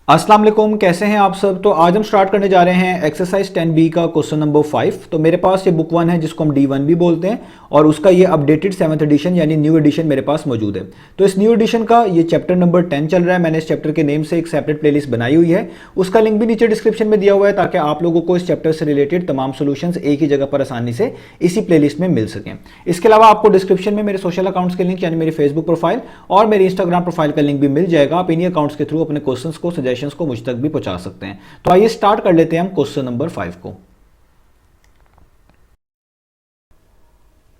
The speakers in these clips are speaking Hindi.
अस्सलाम वालेकुम, कैसे हैं आप सब। तो आज हम स्टार्ट करने जा रहे हैं एक्सरसाइज 10B का क्वेश्चन नंबर 5। तो मेरे पास ये बुक 1 है जिसको हम D1 भी बोलते हैं और उसका ये अपडेटेड 7th एडिशन यानी न्यू एडिशन मेरे पास मौजूद है। तो इस न्यू एडिशन का ये चैप्टर नंबर 10 चल रहा है। मैंने इस चैप्टर के नेम से एक सेपरेट प्लेलिस्ट बनाई हुई है, उसका लिंक भी नीचे डिस्क्रिप्शन में दिया हुआ है ताकि आप लोगों को इस चैप्टर से रिलेटेड तमाम सोल्यूशंस एक ही जगह पर आसानी से इसी प्लेलिस्ट में मिल सकें। इसके अलावा आपको डिस्क्रिप्शन में मेरे सोशल अकाउंट्स के लिंक यानी मेरी फेसबुक प्रोफाइल और मेरी इंस्टाग्राम प्रोफाइल का लिंक भी मिल जाएगा। आप इन्हीं अकाउंट्स के थ्रू अपने क्वेश्चंस को, सजेशंस को मुझ तक भी पहुंचा सकते हैं। तो आइए स्टार्ट कर लेते हैं हम क्वेश्चन नंबर 5 को।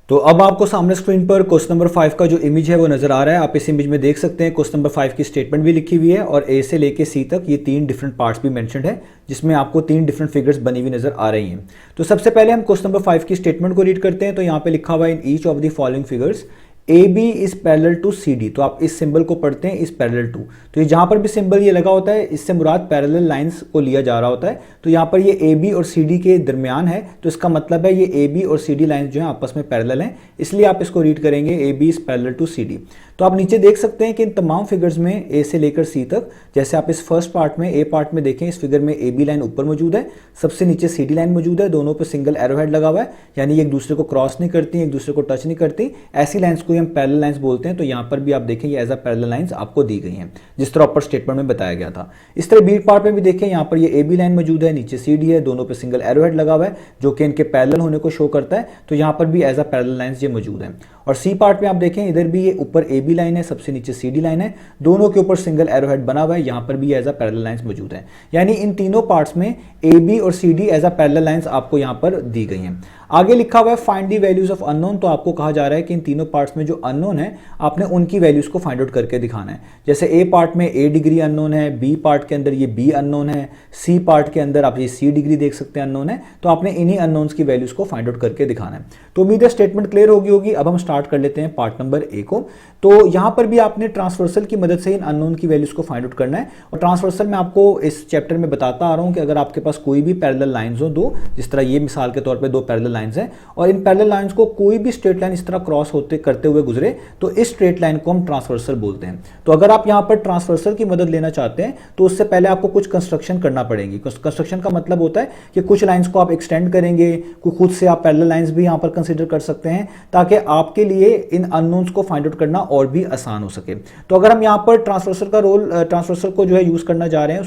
तो अब आपको सामने स्क्रीन पर क्वेश्चन नंबर 5 का जो इमेज है वो नजर आ रहा है। आप इस इमेज में देख सकते हैं क्वेश्चन नंबर 5 की स्टेटमेंट भी लिखी हुई है और ए से लेके सी तक ये 3 डिफरेंट पार्ट्स भी मेंशन्ड है जिसमें आपको 3 डिफरेंट फिगर्स बनी हुई नजर आ रही हैं। तो सबसे पहले हम क्वेश्चन नंबर 5 की स्टेटमेंट को रीड करते हैं। तो यहाँ पे लिखा हुआ है in each of the following figures AB is parallel to CD। तो आप इस सिंबल को पढ़ते हैं इज पैरेलल टू। तो ये जहां पर भी सिंबल ये लगा होता है इससे मुराद पैरेलल लाइंस को लिया जा रहा होता है। तो यहाँ पर ये AB और CD के दरमियान है, तो इसका मतलब है ये AB और CD लाइंस जो है आपस में पैरेलल हैं, इसलिए आप इसको रीड करेंगे AB is parallel to CD। तो आप नीचे देख सकते हैं कि इन तमाम फिगर्स में A से लेकर C तक, जैसे आप इस फर्स्ट पार्ट में A पार्ट में देखें, इस फिगर में AB लाइन ऊपर मौजूद है, सबसे नीचे CD लाइन मौजूद है, दोनों पे सिंगल एरो हेड लगा हुआ है, यानी एक दूसरे को क्रॉस नहीं करती, एक दूसरे को टच नहीं करती। ऐसी लाइंस को हम पैरेलल लाइंस बोलते हैं। तो यहाँ पर भी आप देखें ये एज अ पैरेलल लाइंस आपको दी गई हैं जिस तरह ऊपर स्टेटमेंट में बताया गया था। इस तरह बी पार्ट में भी देखें, यहाँ पर ये AB लाइन मौजूद है, नीचे CD है, दोनों पे सिंगल एरो हेड लगा हुआ है जो कि इनके पैरेलल होने को शो करता है। तो यहाँ पर भी एज अ पैरेलल लाइंस ये मौजूद है। और सी पार्ट में आप देखें इधर भी ये ऊपर AB लाइन है, सबसे नीचे CD लाइन है, दोनों के ऊपर सिंगल एरो हेड बना हुआ है, यहाँ पर भी एज अ पैरेलल लाइंस मौजूद है। यानी इन तीनों पार्ट्स में AB और CD as a parallel lines आपको यहाँ पर दी गई हैं। आगे लिखा हुआ है find the values of unknown. तो आपको कहा जा रहा है कि इन तीनों पार्ट्स में जो अननोन है आपने उनकी वैल्यूज को फाइंड आउट करके दिखाना है। जैसे A पार्ट में A डिग्री अननोन है, B पार्ट के अंदर ये B अननोन है, C पार्ट के अंदर आप ये C डिग्री देख सकते हैं अननोन है। तो आपने इन्हीं अननोन्स की वैल्यूज को फाइंड आउट करके दिखाना है। तो उम्मीद है स्टेटमेंट क्लियर होगी। अब हम स्टार्ट कर लेते हैं पार्ट नंबर A को। तो यहाँ पर भी आपने ट्रांसवर्सल की मदद से इन अननोन की वैल्यूज को फाइंड आउट करना है। और ट्रांसवर्सल मैं आपको इस चैप्टर में बताता आ रहा हूँ कि अगर आपके पास कोई भी पैरेलल लाइंस हो दो, जिस तरह ये मिसाल के तौर पर 2 पैरेलल लाइंस हैं और इन पैरेलल लाइंस को कोई भी स्ट्रेट लाइन इस तरह क्रॉस होते करते हुए गुजरे, तो इस स्ट्रेट लाइन को हम ट्रांसवर्सल बोलते हैं। तो अगर आप यहाँ पर ट्रांसवर्सल की मदद लेना चाहते हैं तो उससे पहले आपको कुछ कंस्ट्रक्शन करना पड़ेगी। कंस्ट्रक्शन का मतलब होता है कि कुछ लाइंस को आप एक्सटेंड करेंगे, खुद से आप पैरेलल लाइंस भी यहाँ पर कंसिडर कर सकते हैं ताकि आपके लिए इन अननोन्स को फाइंड आउट करना और भी आसान हो सके। तो अगर हम यहाँ पर ट्रांसवर्सल को जो है यूज करना जा रहे हैं,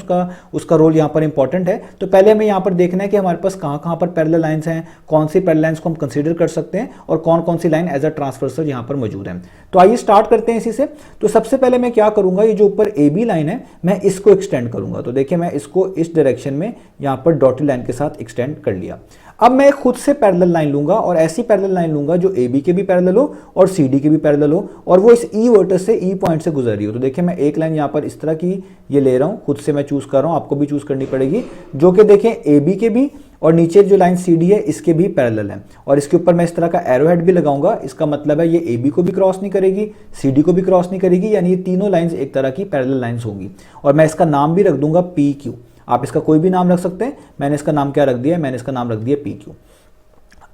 उसका रोल यहाँ पर इंपॉर्टेंट है। तो पहले हमें यहाँ पर देखना है कि हमारे पास कहाँ पर पैरेलल लाइंस हैं, कौन सी पैरेलल लाइंस को हम कंसिडर कर सकते हैं और कौन कौन सी लाइन एज अ ट्रांसवर्सल यहाँ पर मौजूद है। तो आइए स्टार्ट करते हैं इसी से। तो सबसे पहले मैं क्या करूंगा, ये जो ऊपर AB लाइन है मैं इसको एक्सटेंड करूंगा। तो देखिए मैं इसको इस डायरेक्शन में यहाँ पर डॉटेड लाइन के साथ एक्सटेंड कर लिया। अब मैं खुद से पैरेलल लाइन लूंगा और ऐसी पैरेलल लाइन लूंगा जो AB के भी पैरेलल हो और CD के भी पैरेलल हो और वो इस E वर्टेक्स से E पॉइंट से गुजर रही हो। तो देखिए मैं एक लाइन यहाँ पर इस तरह की ये ले रहा हूँ, खुद से मैं चूज कर रहा हूँ, आपको भी चूज करनी पड़ेगी, जो कि देखें AB के भी और नीचे जो लाइन CD है इसके भी पैरेलल है। और इसके ऊपर मैं इस तरह का एरो हेड भी लगाऊंगा। इसका मतलब है ये AB को भी क्रॉस नहीं करेगी, CD को भी क्रॉस नहीं करेगी, यानी ये तीनों लाइंस एक तरह की पैरेलल लाइंस होंगी। और मैं इसका नाम भी रख दूंगा PQ। आप इसका कोई भी नाम रख सकते हैं। मैंने इसका नाम क्या रख दिया है, मैंने इसका नाम रख दिया PQ।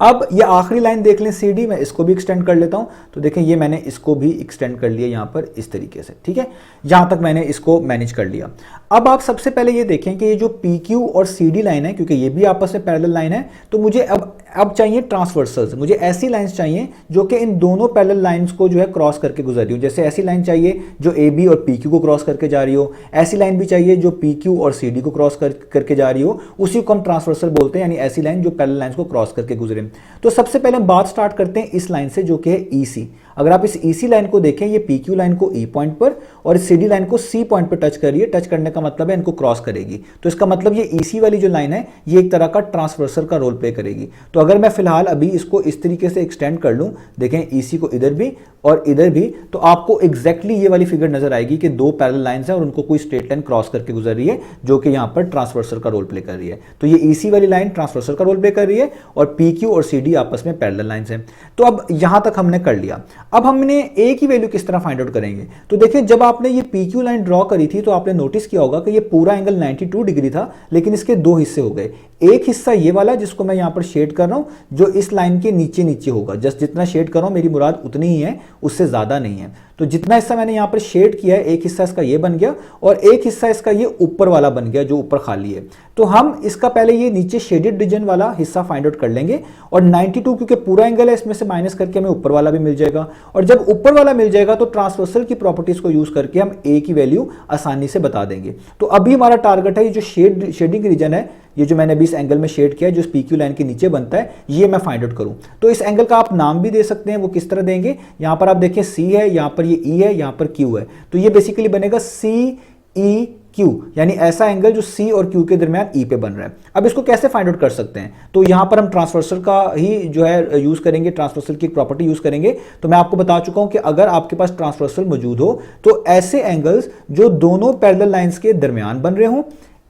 अब ये आखिरी लाइन देख लें CD, मैं इसको भी एक्सटेंड कर लेता हूं। तो देखें ये मैंने इसको भी एक्सटेंड कर लिया यहाँ पर इस तरीके से, ठीक है, यहां तक मैंने इसको मैनेज कर लिया। अब आप सबसे पहले ये देखें कि ये जो PQ और CD लाइन है, क्योंकि ये भी आपस में पैरेलल लाइन है, तो मुझे अब चाहिए ट्रांसवर्सल्स। मुझे ऐसी लाइंस चाहिए जो कि इन दोनों पैरेलल लाइंस को जो है क्रॉस करके गुजर रही हो। जैसे ऐसी लाइन चाहिए जो AB और PQ को क्रॉस करके जा रही हो, ऐसी लाइन भी चाहिए जो PQ और CD को क्रॉस करके जा रही हो, उसी को हम ट्रांसवर्सल बोलते हैं, यानी ऐसी लाइन जो पैरेलल लाइंस को क्रॉस करके गुजरे। तो सबसे पहले हम बात स्टार्ट करते हैं इस लाइन से जो कि है EC। अगर आप इस EC लाइन को देखें, ये PQ लाइन को E पॉइंट पर और इस CD लाइन को C पॉइंट पर टच कर रही है। टच करने का मतलब है इनको क्रॉस करेगी। तो इसका मतलब ये EC वाली जो लाइन है ये एक तरह का ट्रांसवर्सल का रोल प्ले करेगी। तो अगर मैं फिलहाल अभी इसको इस तरीके से एक्सटेंड कर लूं, देखें EC को इधर भी और इधर भी, तो आपको एग्जैक्टली ये वाली फिगर नजर आएगी कि 2 पैरेलल लाइंस हैं और उनको कोई स्ट्रेट लाइन क्रॉस करके गुजर रही है जो कि यहाँ पर ट्रांसवर्सल का रोल प्ले कर रही है। तो ये EC वाली लाइन ट्रांसवर्सल का रोल प्ले कर रही है और PQ और CD आपस में पैरेलल लाइंस हैं। तो अब यहां तक हमने कर लिया। अब हमने A की वैल्यू किस तरह फाइंड आउट करेंगे। तो देखिए जब आपने ये PQ लाइन ड्रॉ करी थी तो आपने नोटिस किया होगा कि ये पूरा एंगल 92 डिग्री था, लेकिन इसके 2 हिस्से हो गए। एक हिस्सा ये वाला जिसको मैं यहाँ पर शेड कर रहा हूँ, जो इस लाइन के नीचे नीचे होगा। जस्ट जितना शेड कर रहा हूँ मेरी मुराद उतनी ही है, उससे ज्यादा नहीं है। तो जितना हिस्सा मैंने यहाँ पर शेड किया है, एक हिस्सा इसका ये बन गया और एक हिस्सा इसका ये ऊपर वाला बन गया जो ऊपर खाली है। तो हम इसका पहले ये नीचे शेडेड रीजन वाला हिस्सा फाइंड आउट कर लेंगे और 92 क्योंकि पूरा एंगल है, इसमें से माइनस करके हमें ऊपर वाला भी मिल जाएगा। और जब ऊपर वाला मिल जाएगा तो ट्रांसवर्सल की प्रॉपर्टीज को यूज करके हम ए की वैल्यू आसानी से बता देंगे। तो अभी हमारा टारगेट है ये जो शेडिंग रीजन है, ये जो मैंने अभी इस एंगल में शेड किया है, जो इस PQ लाइन के नीचे बनता है, ये मैं फाइंड आउट करूं। तो इस एंगल का आप नाम भी दे सकते हैं, वो किस तरह देंगे, यहां पर आप देखिए C है, यहां पर ये E है, यहां पर Q है, तो ये बेसिकली बनेगा CEQ, यानी ऐसा एंगल जो C और Q के दरमियान E पे बन रहा है। अब इसको कैसे फाइंड आउट कर सकते हैं, तो यहां पर हम ट्रांसवर्सल का ही जो है यूज करेंगे, ट्रांसवर्सल की एक प्रॉपर्टी यूज करेंगे। तो मैं आपको बता चुका हूं कि अगर आपके पास ट्रांसवर्सल मौजूद हो तो ऐसे एंगल्स जो दोनों पैरेलल लाइंस के दरमियान बन रहे हों,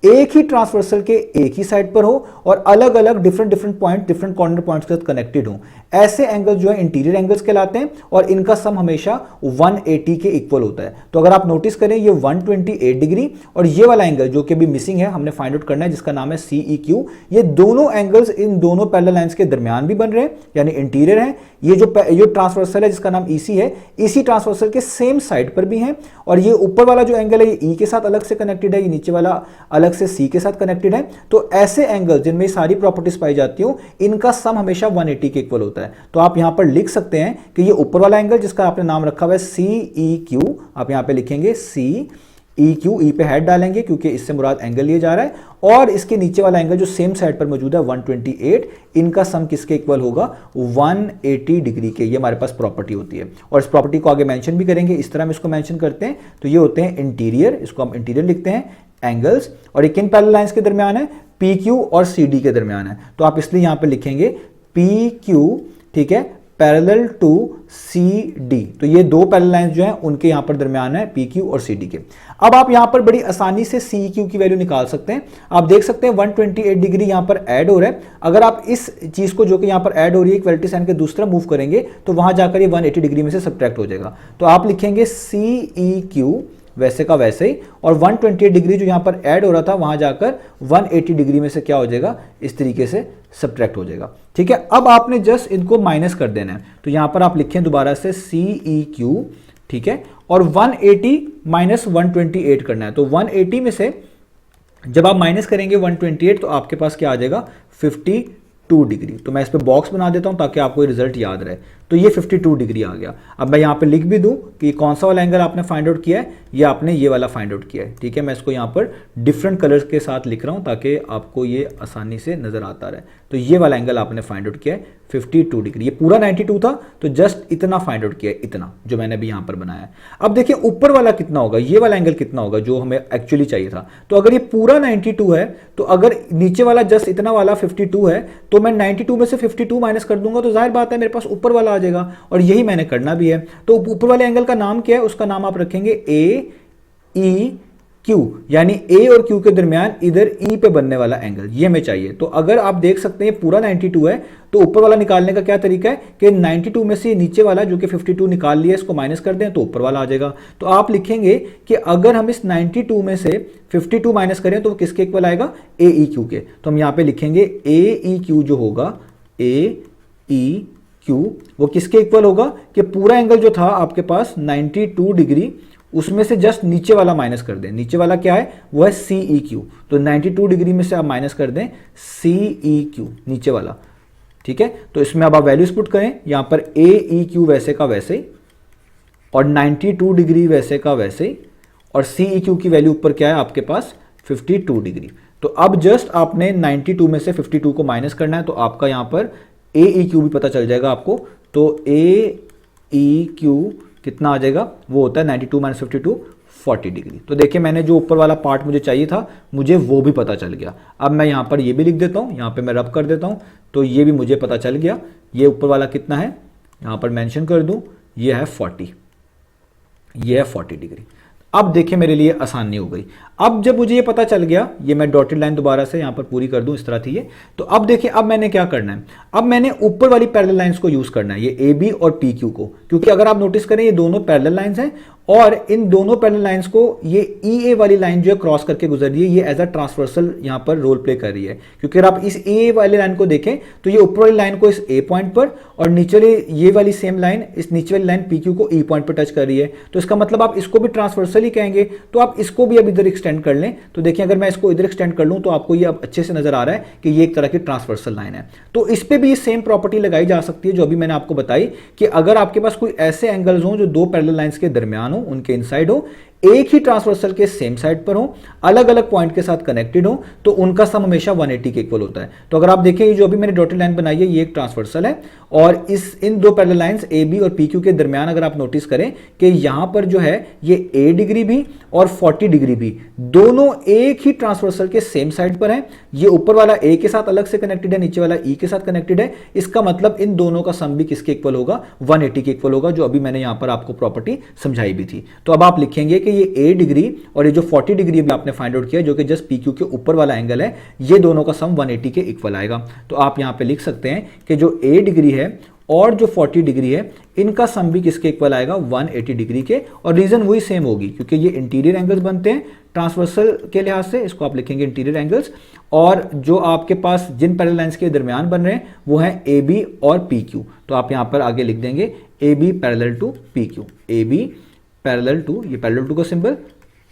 एक ही ट्रांसवर्सल के एक ही साइड पर हो और अलग अलग different point, different corner points के साथ कनेक्टेड हो, ऐसे एंगल्स जो है इंटीरियर एंगल्स कहलाते हैं और इनका सम हमेशा 180 के इक्वल होता है। तो अगर आप नोटिस करें ये 128 डिग्री और ये वाला एंगल जो कि अभी मिसिंग है, हमने फाइंड आउट करना है, जिसका नाम है CEQ, ये दोनों एंगल्स इन दोनों पैरेलल लाइंस के दरमियान भी बन रहे हैं, यानी इंटीरियर है। ये जो ट्रांसवर्सल है जिसका नाम EC है, इसी ट्रांसवर्सल के सेम साइड पर भी है। और ये ऊपर वाला जो एंगल है ये E के साथ अलग से कनेक्टेड है, ये नीचे वाला अलग से C के साथ कनेक्टेड है। तो ऐसे एंगल जिनमें सारी प्रॉपर्टीज पाई जाती हो, इनका सम हमेशा 180 के इक्वल होता है। तो आप यहां पर लिख सकते हैं कि ये ऊपर वाला एंगल जिसका आपने नाम रखा हुआ है CEQ, आप यहां पे लिखेंगे CEQ, E पे हेड डालेंगे क्योंकि इससे मुराद एंगल लिया जा रहा है, और इसके नीचे वाला एंगल जो सेम साइड पर मौजूद है 128, इनका सम किसके इक्वल होगा, 180 डिग्री के। ये हमारे पास प्रॉपर्टी होती है और इस प्रॉपर्टी को आगे मेंशन भी करेंगे। इस तरह हम इसको मेंशन करते हैं, तो ये होते हैं इंटीरियर, इसको हम इंटीरियर लिखते हैं एंगल्स, और ये किन पैरेलल लाइंस के दरमियान है, PQ और CD के दरमियान है। तो आप इसलिए यहां पे लिखेंगे PQ, ठीक है, पैरेलल टू CD। तो ये दो पैरेलल लाइंस जो हैं उनके यहां पर दरमियान है PQ और CD के। अब आप यहां पर बड़ी आसानी से CEQ की वैल्यू निकाल सकते हैं। आप देख सकते हैं 128 डिग्री यहां पर ऐड हो रहा है। अगर आप इस चीज को जो कि यहां पर ऐड हो रही है इक्वलिटी साइन के दूसरा मूव करेंगे तो वहां जाकर ये 180 डिग्री में से सब्ट्रैक्ट हो जाएगा। तो आप लिखेंगे CEQ वैसे का वैसे ही, और 128 डिग्री जो यहां पर ऐड हो रहा था वहां जाकर 180 डिग्री में से क्या हो जाएगा, इस तरीके से सब्ट्रैक्ट हो जाएगा। ठीक है, अब आपने जस्ट इनको माइनस कर देना है। तो यहां पर आप लिखें दोबारा से CEQ, ठीक है, और 180 माइनस 128 करना है। तो 180 में से जब आप माइनस करेंगे 128 तो आपके पास क्या आ जाएगा, 52 डिग्री। तो मैं इस पे बॉक्स बना देता हूं ताकि आपको ये रिजल्ट याद रहे। तो ये 52 डिग्री आ गया। अब मैं यहां पे लिख भी दूं कि कौन सा वाला एंगल आपने फाइंड आउट किया है, ये आपने ये वाला फाइंड आउट किया है। ठीक है, मैं इसको यहां पर डिफरेंट कलर्स के साथ लिख रहा हूं ताकि आपको ये आसानी से नजर आता रहे। तो ये वाला एंगल आपने फाइंड आउट किया है 52 डिग्री। ये पूरा 92 था तो जस्ट इतना फाइंड आउट किया है, इतना जो मैंने अभी यहां पर बनाया है। अब देखिए ऊपर वाला कितना होगा, ये वाला एंगल कितना होगा जो हमें एक्चुअली चाहिए था। तो अगर ये पूरा 92 है तो अगर नीचे वाला जस्ट इतना वाला 52 है तो मैं 92 में से 52 माइनस कर दूंगा तो जाहिर बात है मेरे पास ऊपर वाला आ जाएगा, और यही मैंने करना भी है। तो ऊपर वाले एंगल का नाम क्या है, उसका नाम आप रखेंगे AEQ, यानी A और Q के दरमियान इधर E पे बनने वाला एंगल, ये हमें चाहिए। तो अगर आप देख सकते हैं पूरा 92 है तो ऊपर वाला निकालने का क्या तरीका है कि 92 में से नीचे वाला जो कि 52 निकाल लिया इसको माइनस कर दें तो ऊपर वाला आ जाएगा। तो आप लिखेंगे कि अगर हम इस 92 में से 52 माइनस करें तो वो किसके इक्वल आएगा, AEQ के। तो हम यहां पे लिखेंगे AEQ जो होगा, AEQ वो किसके इक्वल होगा कि पूरा एंगल जो था आपके पास 92 डिग्री, उसमें से जस्ट नीचे वाला माइनस कर दें। नीचे वाला क्या है, वो है CEQ। तो 92 डिग्री में से आप माइनस कर दें CEQ, नीचे वाला। ठीक है, तो इसमें अब आप वैल्यूज पुट करें, यहां पर AEQ वैसे का वैसे ही, और 92 डिग्री वैसे का वैसे ही, और CEQ की वैल्यू ऊपर क्या है आपके पास 52 डिग्री। तो अब जस्ट आपने 92 में से 52 को माइनस करना है तो आपका यहां पर AEQ भी पता चल जाएगा आपको। तो AEQ कितना आ जाएगा, वो होता है 92 माइनस 52, 40 डिग्री। तो देखिए मैंने जो ऊपर वाला पार्ट मुझे चाहिए था मुझे वो भी पता चल गया। अब मैं यहाँ पर ये भी लिख देता हूँ, यहाँ पे मैं रब कर देता हूँ, तो ये भी मुझे पता चल गया। ये ऊपर वाला कितना है, यहाँ पर मेंशन कर दूँ, ये है 40, ये है 40 डिग्री। अब देखिए मेरे लिए आसानी हो गई। अब जब मुझे ये पता चल गया, ये मैं डॉटेड लाइन दोबारा से यहाँ पर पूरी कर दूं, इस तरह थी ये। तो अब देखिए अब मैंने क्या करना है, अब मैंने ऊपर वाली पैरेलल लाइंस को यूज करना है, ये AB और PQ को, क्योंकि अगर आप नोटिस करें ये दोनों पैरेलल लाइंस हैं और इन दोनों पैरेलल लाइंस को ये EA वाली लाइन जो है क्रॉस करके गुजर रही है, ये एज अ ट्रांसवर्सल यहां पर रोल प्ले कर रही है। क्योंकि अगर आप इस EA वाली लाइन को देखें तो ये ऊपर वाली लाइन को इस A पॉइंट पर और नीचे ये वाली सेम लाइन इस नीचे वाली लाइन PQ को E पॉइंट पर टच कर रही है। तो इसका मतलब आप इसको भी ट्रांसवर्सल ही कहेंगे। तो आप इसको भी अब इधर एक्सटेंड कर लें तो देखिए अगर मैं इसको इधर एक्सटेंड कर लूं तो आपको ये अब अच्छे से नजर आ रहा है कि ये एक तरह की ट्रांसवर्सल लाइन है। तो इस पे भी ये सेम प्रॉपर्टी लगाई जा सकती है जो अभी मैंने आपको बताई कि अगर आपके पास कोई ऐसे एंगल्स हो जो दो पैरेलल लाइंस के दरमियान हो, उनके इनसाइड हो, एक ही ट्रांसवर्सल के सेम साइड पर हो, अलग अलग पॉइंट के साथ कनेक्टेड हो, तो उनका सम हमेशा 180 के इक्वल होता है। तो अगर आप देखें ये जो अभी मैंने डॉटेड लाइन बनाई है ये एक ट्रांसवर्सल है और इन दो पैरेलल लाइंस AB और PQ के दरमियान अगर आप नोटिस करें कि यहां पर जो है ये A डिग्री भी और 40 डिग्री भी दोनों एक ही ट्रांसवर्सल के सेम साइड पर है। ये ऊपर वाला A के साथ अलग से कनेक्टेड है, नीचे वाला E के साथ कनेक्टेड है। इसका मतलब इन दोनों का सम भी किसके इक्वल होगा? 180 के इक्वल होगा, जो अभी मैंने यहां पर आपको प्रॉपर्टी समझाई भी थी। तो अब आप लिखेंगे कि ये A डिग्री और ये जो 40 डिग्री भी आपने फाइंड आउट किया जो कि जस्ट PQ के ऊपर वाला एंगल है, ये दोनों का सम 180 के इक्वल आएगा। तो आप यहां पे लिख सकते हैं कि जो A डिग्री है और जो 40 डिग्री है इनका सम भी किसके इक्वल आएगा? 180 डिग्री के। और रीजन वही सेम होगी क्योंकि ये इंटीरियर एंगल्स बनते हैं ट्रांसवर्सल के लिहाज से, इसको आप लिखेंगे इंटीरियर एंगल्स। और जो आपके पास जिन पैरेलल लाइंस के दरमियान बन रहे हैं वो है AB और PQ। तो आप यहां पर आगे लिख देंगे AB parallel to PQ, AB parallel to, ये पैरेलल टू का सिंबल,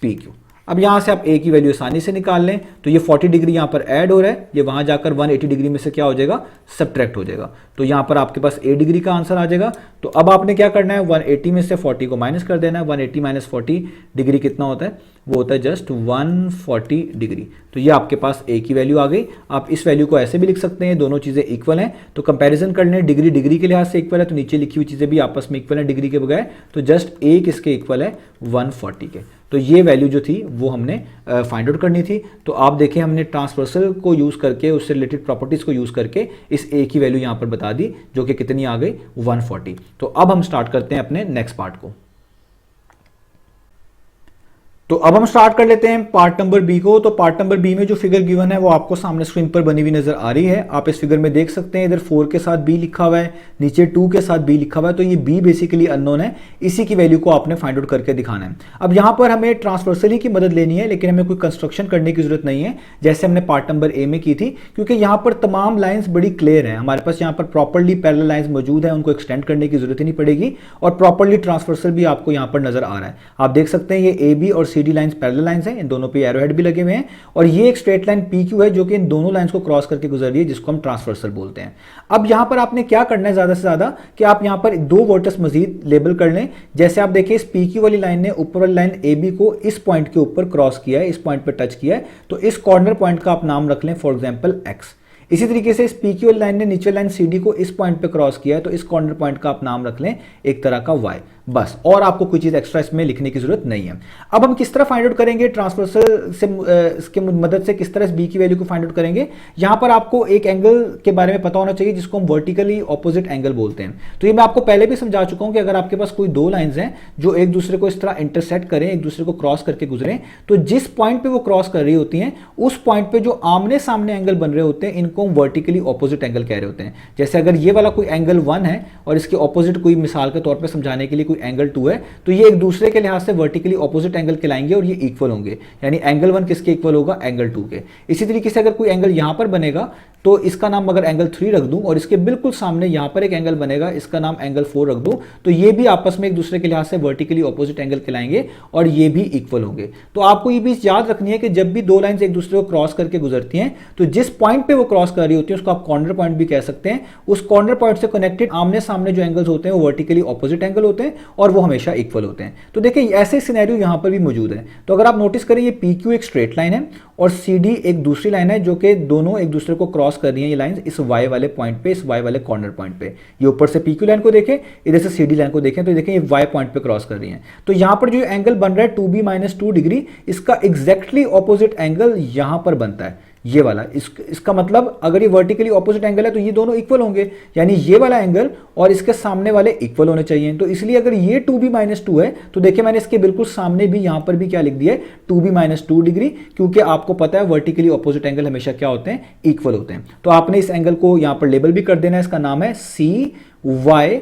PQ। अब यहां से आप A की वैल्यू आसानी से निकाल लें तो ये 40 डिग्री यहां पर ऐड हो रहा है, ये वहां जाकर 180 डिग्री में से क्या हो जाएगा? सब्ट्रैक्ट हो जाएगा। तो यहां पर आपके पास A डिग्री का आंसर आ जाएगा। तो अब आपने क्या करना है? 180 में से 40 को माइनस कर देना है। 180 माइनस 40 डिग्री कितना होता है? वो होता है जस्ट 140 डिग्री। तो ये आपके पास A की वैल्यू आ गई। आप इस वैल्यू को ऐसे भी लिख सकते हैं, दोनों चीजें इक्वल हैं तो कंपैरिजन कर लें, डिग्री डिग्री के लिहाज से इक्वल है तो नीचे लिखी हुई चीजें भी आपस में इक्वल है डिग्री के बगैर। तो जस्ट A किसके इक्वल है? 140 के। तो ये वैल्यू जो थी वो हमने फाइंड आउट करनी थी। तो आप देखें हमने ट्रांसवर्सल को यूज करके, उससे रिलेटेड प्रॉपर्टीज को यूज करके इस A की वैल्यू यहां पर बता दी जो कि कितनी आ गई? 140। तो अब हम स्टार्ट करते हैं अपने नेक्स्ट पार्ट को। तो अब हम स्टार्ट कर लेते हैं पार्ट नंबर बी को। तो पार्ट नंबर बी में जो फिगर गिवन है वो आपको सामने स्क्रीन पर बनी हुई नजर आ रही है। आप इस फिगर में देख सकते हैं इधर 4 के साथ b लिखा हुआ है, नीचे 2 के साथ b लिखा हुआ है। तो ये b बेसिकली अननोन है, इसी की वैल्यू को आपने फाइंड आउट करके दिखाना है। अब यहां पर हमें ट्रांसवर्सली की मदद लेनी है लेकिन हमें कोई कंस्ट्रक्शन करने की जरूरत नहीं है जैसे हमने पार्ट नंबर ए में की थी, क्योंकि यहां पर तमाम लाइन्स बड़ी क्लियर है। हमारे पास यहाँ पर प्रॉपरली पैरेलल लाइन्स मौजूद है, उनको एक्सटेंड करने की जरूरत ही नहीं पड़ेगी और प्रॉपरली ट्रांसवर्सल भी आपको यहाँ पर नजर आ रहा है। आप देख सकते हैं ये AB और CD लाइन्स पैरेलल लाइन्स हैं, इन दोनों पे एरोहेड भी लगे हुए हैं और ये एक स्ट्रेट लाइन PQ है जो कि इन दोनों लाइंस को क्रॉस करके गुजर रही है, जिसको हम ट्रांसवर्सल बोलते हैं। अब यहां पर आपने क्या करना है ज्यादा से ज्यादा कि आप यहां पर दो वर्टेक्स मजीद लेबल कर लें। जैसे आप देखिए इस PQ वाली लाइन ने ऊपर वाली लाइन AB को इस पॉइंट के ऊपर क्रॉस किया है, इस पॉइंट पर टच किया है, तो इस कॉर्नर पॉइंट का आप नाम रख लें फॉर एग्जाम्पल X। इसी तरीके से इस PQ वाली लाइन ने नीचे लाइन CD को इस पॉइंट पे क्रॉस किया है, तो इस कॉर्नर पॉइंट का आप नाम रख लें एक तरह का Y, बस। और आपको कोई चीज एक्स्ट्रा इसमें लिखने की जरूरत नहीं है। अब हम किस तरह फाइंड आउट करेंगे ट्रांसवर्सल से, इसके मदद से किस तरह इस B की वैल्यू को फाइंड आउट करेंगे? यहां पर आपको एक एंगल के बारे में पता होना चाहिए जिसको हम वर्टिकली ऑपोजिट एंगल बोलते हैं। तो ये मैं आपको पहले भी समझा चुका हूं कि अगर आपके पास कोई दो लाइंस हैं जो एक दूसरे को इस तरह इंटरसेक्ट करें, एक दूसरे को क्रॉस करके गुजरें, तो जिस पॉइंट पे वो क्रॉस कर रही होती हैं उस पॉइंट पे जो आमने सामने एंगल बन रहे होते हैं इनको हम वर्टिकली ऑपोजिट एंगल कह रहे होते हैं। जैसे अगर ये वाला कोई एंगल 1 है और इसके ऑपोजिट कोई मिसाल के तौर पर समझाने के लिए कोई एंगल 2 है, तो ये एक दूसरे के लिहाज से वर्टिकली ऑपोजिट एंगल कहलाएंगे और ये इक्वल होंगे, यानी एंगल 1 किसके इक्वल होगा? एंगल 2 के। इसी तरीके से अगर कोई एंगल यहां पर बनेगा तो इसका नाम अगर एंगल 3 रख दूं और इसके बिल्कुल सामने यहां पर एक एंगल बनेगा, इसका नाम एंगल 4 रख दूं, तो ये भी आपस में एक दूसरे के लिहाज से वर्टिकली ऑपोजिट एंगल कहलाएंगे और ये भी इक्वल होंगे। तो आपको ये भी याद रखनी है कि जब भी दो लाइंस एक दूसरे को क्रॉस करके गुजरती हैं तो जिस पॉइंट पे वो क्रॉस कर रही होती है उसको आप कॉर्नर पॉइंट भी कह सकते हैं। उस कॉर्नर पॉइंट से कनेक्टेड आमने सामने जो एंगल्स होते हैं वो वर्टिकली ऑपोजिट एंगल होते हैं और वो हमेशा इक्वल होते हैं। तो देखिए ऐसे सिनेरियो यहां पर भी मौजूद है। तो अगर आप नोटिस करें ये PQ एक स्ट्रेट लाइन है और CD एक दूसरी लाइन है जो कि दोनों एक दूसरे को क्रॉस कर रही है ये लाइंस इस Y वाले पॉइंट पे, इस Y वाले कॉर्नर पॉइंट पे। ये ऊपर से PQ लाइन को देखें, इधर से CD लाइन को देखें, तो देखें ये Y पॉइंट पे क्रॉस कर रही हैं। तो यहां पर जो एंगल बन रहा है 2B-2 डिग्री, इसका एग्जैक्टली ऑपोजिट एंगल यहां पर बनता है, ये वाला। इसका मतलब अगर ये वर्टिकली ऑपोजिट एंगल है तो ये दोनों इक्वल होंगे, यानी ये वाला एंगल और इसके सामने वाले इक्वल होने चाहिए। तो इसलिए अगर ये 2B-2 है तो देखिए मैंने इसके बिल्कुल सामने भी यहां पर भी क्या लिख दिया है? 2B-2 डिग्री, क्योंकि आपको पता है वर्टिकली ऑपोजिट एंगल हमेशा क्या होते हैं? इक्वल होते हैं। तो आपने इस एंगल को यहां पर लेबल भी कर देना है, इसका नाम है CY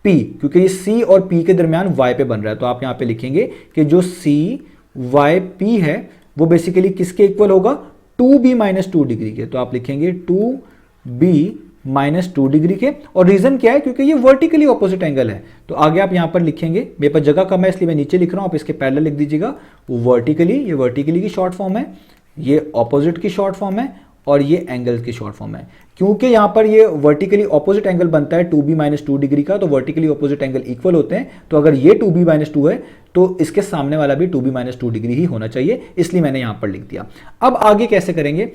P, क्योंकि ये C और P के दरमियान Y पे बन रहा है, तो आप यहां पे लिखेंगे कि जो CYP है वो बेसिकली किसके इक्वल होगा, 2B माइनस 2 डिग्री के। तो आप लिखेंगे 2B माइनस 2 डिग्री के। और रीजन क्या है, क्योंकि ये वर्टिकली ऑपोजिट एंगल है। तो आगे आप यहां पर लिखेंगे, मेरे पास जगह कम है इसलिए मैं नीचे लिख रहा हूं, आप इसके पैरेलल लिख दीजिएगा। वर्टिकली, ये वर्टिकली की शॉर्ट फॉर्म है, ये ऑपोजिट की शॉर्ट फॉर्म है, और ये एंगल की शॉर्ट फॉर्म है। क्योंकि यहां पर ये वर्टिकली ऑपोजिट एंगल बनता है 2B माइनस 2 डिग्री का, तो वर्टिकली ऑपोजिट एंगल इक्वल होते हैं। तो अगर ये 2B माइनस 2 है तो इसके सामने वाला भी 2B माइनस 2 डिग्री ही होना चाहिए, इसलिए मैंने यहां पर लिख दिया। अब आगे कैसे करेंगे,